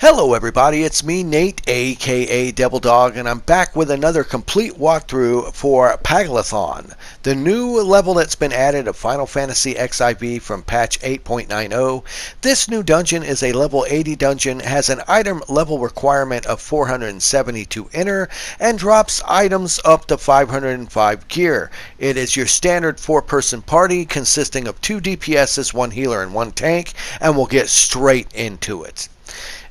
Hello everybody, it's me Nate aka Devil Dog, and I'm back with another complete walkthrough for Paglth'an, the new level that's been added to Final Fantasy XIV from patch 8.90. This new dungeon is a level 80 dungeon, has an item level requirement of 470 to enter, and drops items up to 505 gear. It is your standard 4-person party consisting of 2 DPSs, 1 healer, and 1 tank, and we'll get straight into it.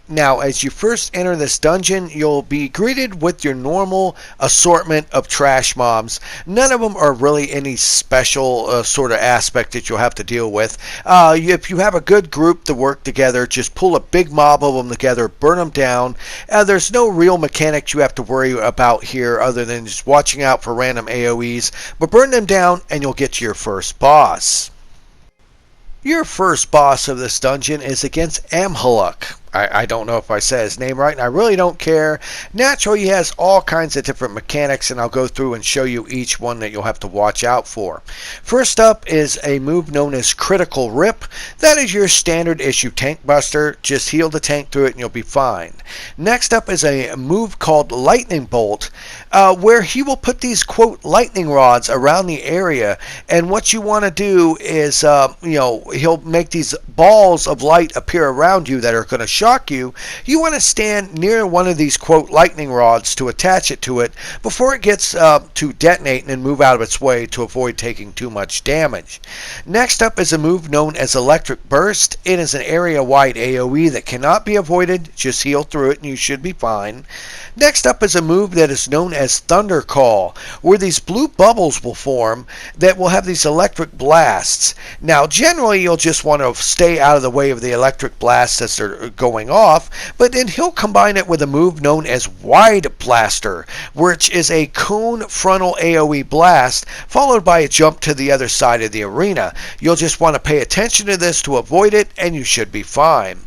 Now, as you first enter this dungeon, you'll be greeted with your normal assortment of trash mobs. None of them are really any special sort of aspect that you'll have to deal with. If you have a good group to work together, just pull a big mob of them together, burn them down. There's no real mechanics you have to worry about here other than just watching out for random AoEs. But burn them down and you'll get to your first boss. Your first boss of this dungeon is against Amholock. I don't know if I said his name right, and I really don't care. Naturally, he has all kinds of different mechanics, and I'll go through and show you each one that you'll have to watch out for. First up is a move known as Critical Rip. That is your standard issue tank buster. Just heal the tank through it and you'll be fine. Next up is a move called Lightning Bolt, where he will put these, quote, lightning rods around the area, and what you want to do is, he'll make these balls of light appear around you that are going to shock you. You want to stand near one of these, quote, lightning rods to attach it to it before it gets to detonate and then move out of its way to avoid taking too much damage. Next up is a move known as Electric Burst. It is an area-wide AoE that cannot be avoided. Just heal through it and you should be fine. Next up is a move that is known as Thunder Call, where these blue bubbles will form that will have these electric blasts. Now, generally, you'll just want to stay out of the way of the electric blasts as they're going off, but then he'll combine it with a move known as Wide Blaster, which is a cone frontal AoE blast followed by a jump to the other side of the arena. You'll just want to pay attention to this to avoid it, and you should be fine.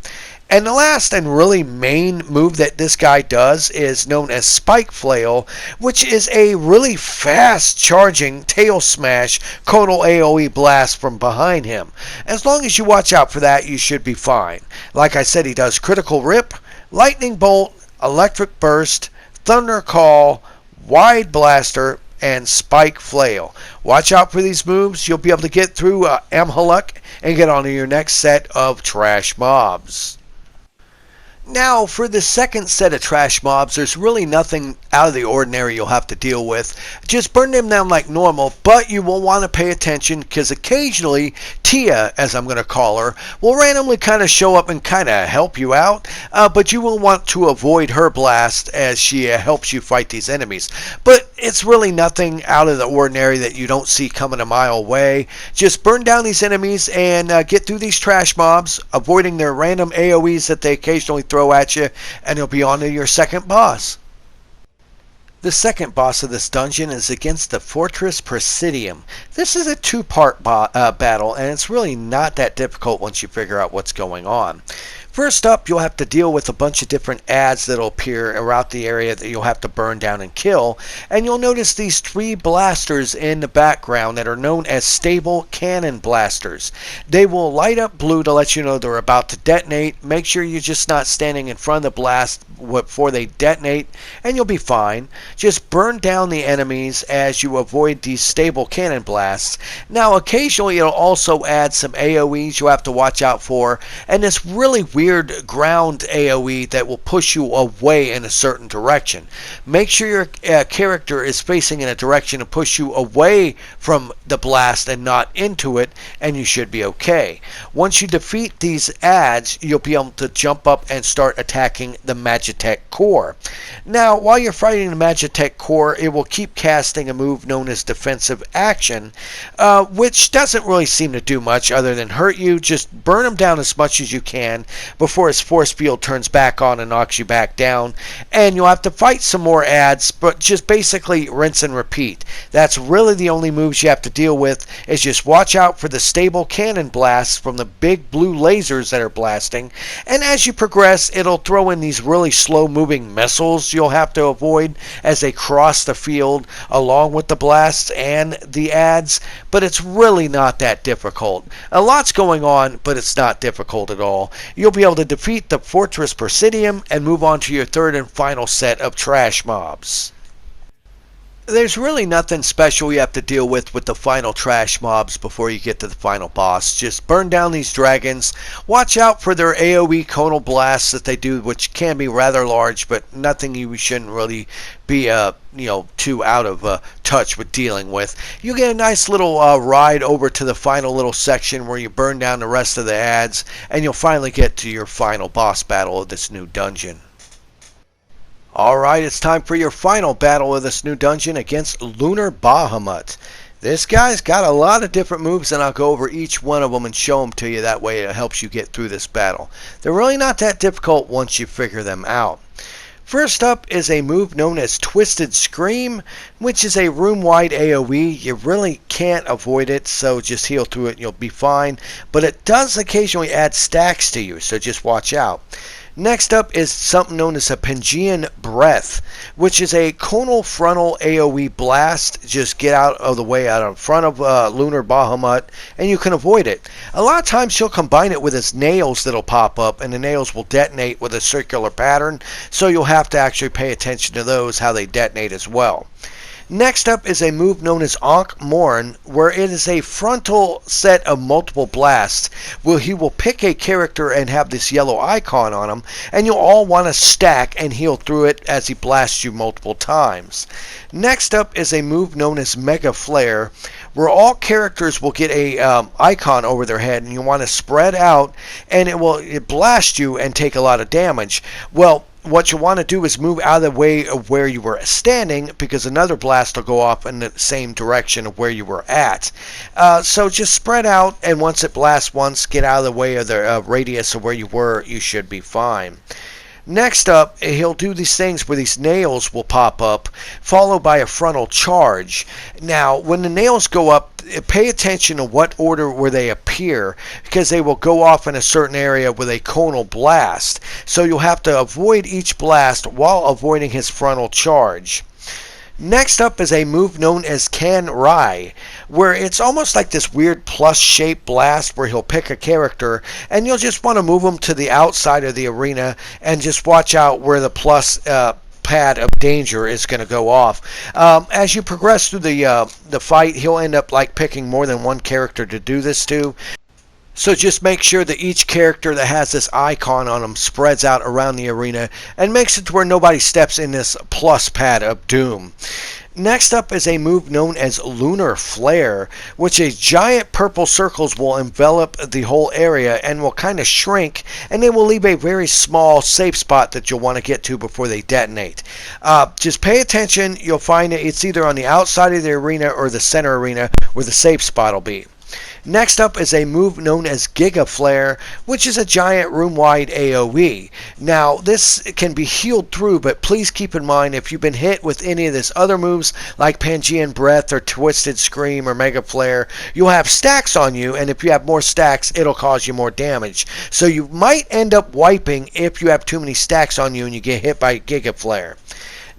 And the last and really main move that this guy does is known as Spike Flail, which is a really fast charging tail smash conal AoE blast from behind him. As long as you watch out for that, you should be fine. Like I said, he does Critical Rip, Lightning Bolt, Electric Burst, Thunder Call, Wide Blaster, and Spike Flail. Watch out for these moves. You'll be able to get through Amholock and get on to your next set of trash mobs. Now, for the second set of trash mobs, there's really nothing out of the ordinary you'll have to deal with. Just burn them down like normal, but you will want to pay attention because occasionally Tia, as I'm going to call her, will randomly kind of show up and kind of help you out, but you will want to avoid her blast as she helps you fight these enemies. But it's really nothing out of the ordinary that you don't see coming a mile away. Just burn down these enemies and get through these trash mobs, avoiding their random AoEs that they occasionally throw at you, and you'll be on to your second boss. The second boss of this dungeon is against the Fortress Presidium. This is a 2-part battle, and it's really not that difficult once you figure out what's going on. First up, you'll have to deal with a bunch of different ads that'll appear around the area that you'll have to burn down and kill, and you'll notice these 3 blasters in the background that are known as stable cannon blasters. They will light up blue to let you know they're about to detonate. Make sure you're just not standing in front of the blast before they detonate, and you'll be fine. Just burn down the enemies as you avoid these stable cannon blasts. Now, occasionally it'll also add some AoEs you'll have to watch out for, and this really weird ground AoE that will push you away in a certain direction. Make sure your character is facing in a direction to push you away from the blast and not into it, and you should be okay. Once you defeat these ads, you'll be able to jump up and start attacking the Magitech core. Now, while you're fighting the Magitech core, it will keep casting a move known as Defensive Action, which doesn't really seem to do much other than hurt you. Just burn them down as much as you can before his force field turns back on and knocks you back down, and you'll have to fight some more ads, but just basically rinse and repeat. That's really the only moves you have to deal with, is just watch out for the stable cannon blasts from the big blue lasers that are blasting, and as you progress, it'll throw in these really slow moving missiles you'll have to avoid as they cross the field along with the blasts and the ads, but it's really not that difficult. A lot's going on, but it's not difficult at all. You'll be able to defeat the Fortress Presidium and move on to your third and final set of trash mobs. There's really nothing special you have to deal with the final trash mobs before you get to the final boss. Just burn down these dragons. Watch out for their AoE conal blasts that they do, which can be rather large, but nothing you shouldn't really be too out of touch with dealing with. You get a nice little ride over to the final little section where you burn down the rest of the ads, and you'll finally get to your final boss battle of this new dungeon. Alright, it's time for your final battle of this new dungeon against Lunar Bahamut. This guy's got a lot of different moves, and I'll go over each one of them and show them to you. That way it helps you get through this battle. They're really not that difficult once you figure them out. First up is a move known as Twisted Scream, which is a room-wide AoE. You really can't avoid it, so just heal through it and you'll be fine. But it does occasionally add stacks to you, so just watch out. Next up is something known as a Paglth'an Breath, which is a conal frontal AoE blast. Just get out of the way, out in front of Lunar Bahamut, and you can avoid it. A lot of times she'll combine it with his nails that'll pop up, and the nails will detonate with a circular pattern, so you'll have to actually pay attention to those, how they detonate as well. Next up is a move known as Amholock, where it is a frontal set of multiple blasts, where he will pick a character and have this yellow icon on him, and you'll all want to stack and heal through it as he blasts you multiple times. Next up is a move known as Mega Flare, where all characters will get a icon over their head, and you want to spread out, and it will blast you and take a lot of damage. Well, what you want to do is move out of the way of where you were standing, because another blast will go off in the same direction of where you were at. So just spread out, and once it blasts once, get out of the way of the radius of where you were. You should be fine. Next up, he'll do these things where these nails will pop up, followed by a frontal charge. Now, when the nails go up, pay attention to what order where they appear, because they will go off in a certain area with a conal blast. So you'll have to avoid each blast while avoiding his frontal charge. Next up is a move known as Can Rai, where it's almost like this weird plus-shaped blast where he'll pick a character, and you'll just want to move him to the outside of the arena and just watch out where the plus pad of danger is going to go off. As you progress through the fight, he'll end up like picking more than one character to do this to. So just make sure that each character that has this icon on them spreads out around the arena and makes it to where nobody steps in this plus pad of doom. Next up is a move known as Lunar Flare, which is giant purple circles will envelop the whole area and will kind of shrink, and they will leave a very small safe spot that you'll want to get to before they detonate. Just pay attention. You'll find that it's either on the outside of the arena or the center arena where the safe spot will be. Next up is a move known as Giga Flare, which is a giant room-wide AoE. Now, this can be healed through, but please keep in mind if you've been hit with any of these other moves like Paglth'an Breath or Twisted Scream or Mega Flare, you'll have stacks on you, and if you have more stacks, it'll cause you more damage. So you might end up wiping if you have too many stacks on you and you get hit by Giga Flare.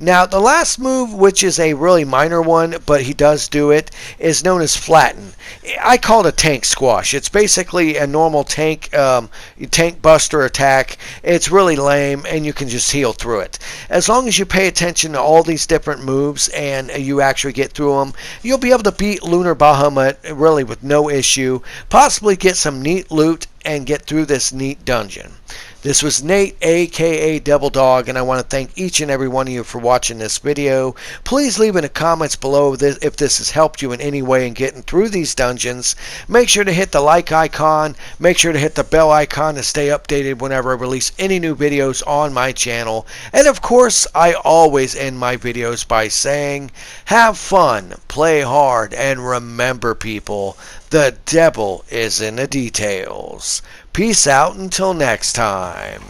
Now, the last move, which is a really minor one, but he does do it, is known as Flatten. I call it a tank squash. It's basically a normal tank buster attack. It's really lame, and you can just heal through it. As long as you pay attention to all these different moves and you actually get through them, you'll be able to beat Lunar Bahamut really with no issue, possibly get some neat loot, and get through this neat dungeon. This was Nate, aka Devil Dog, and I want to thank each and every one of you for watching this video. Please leave in the comments below if this has helped you in any way in getting through these dungeons. Make sure to hit the like icon. Make sure to hit the bell icon to stay updated whenever I release any new videos on my channel. And of course, I always end my videos by saying, have fun, play hard, and remember, people, the devil is in the details. Peace out until next time.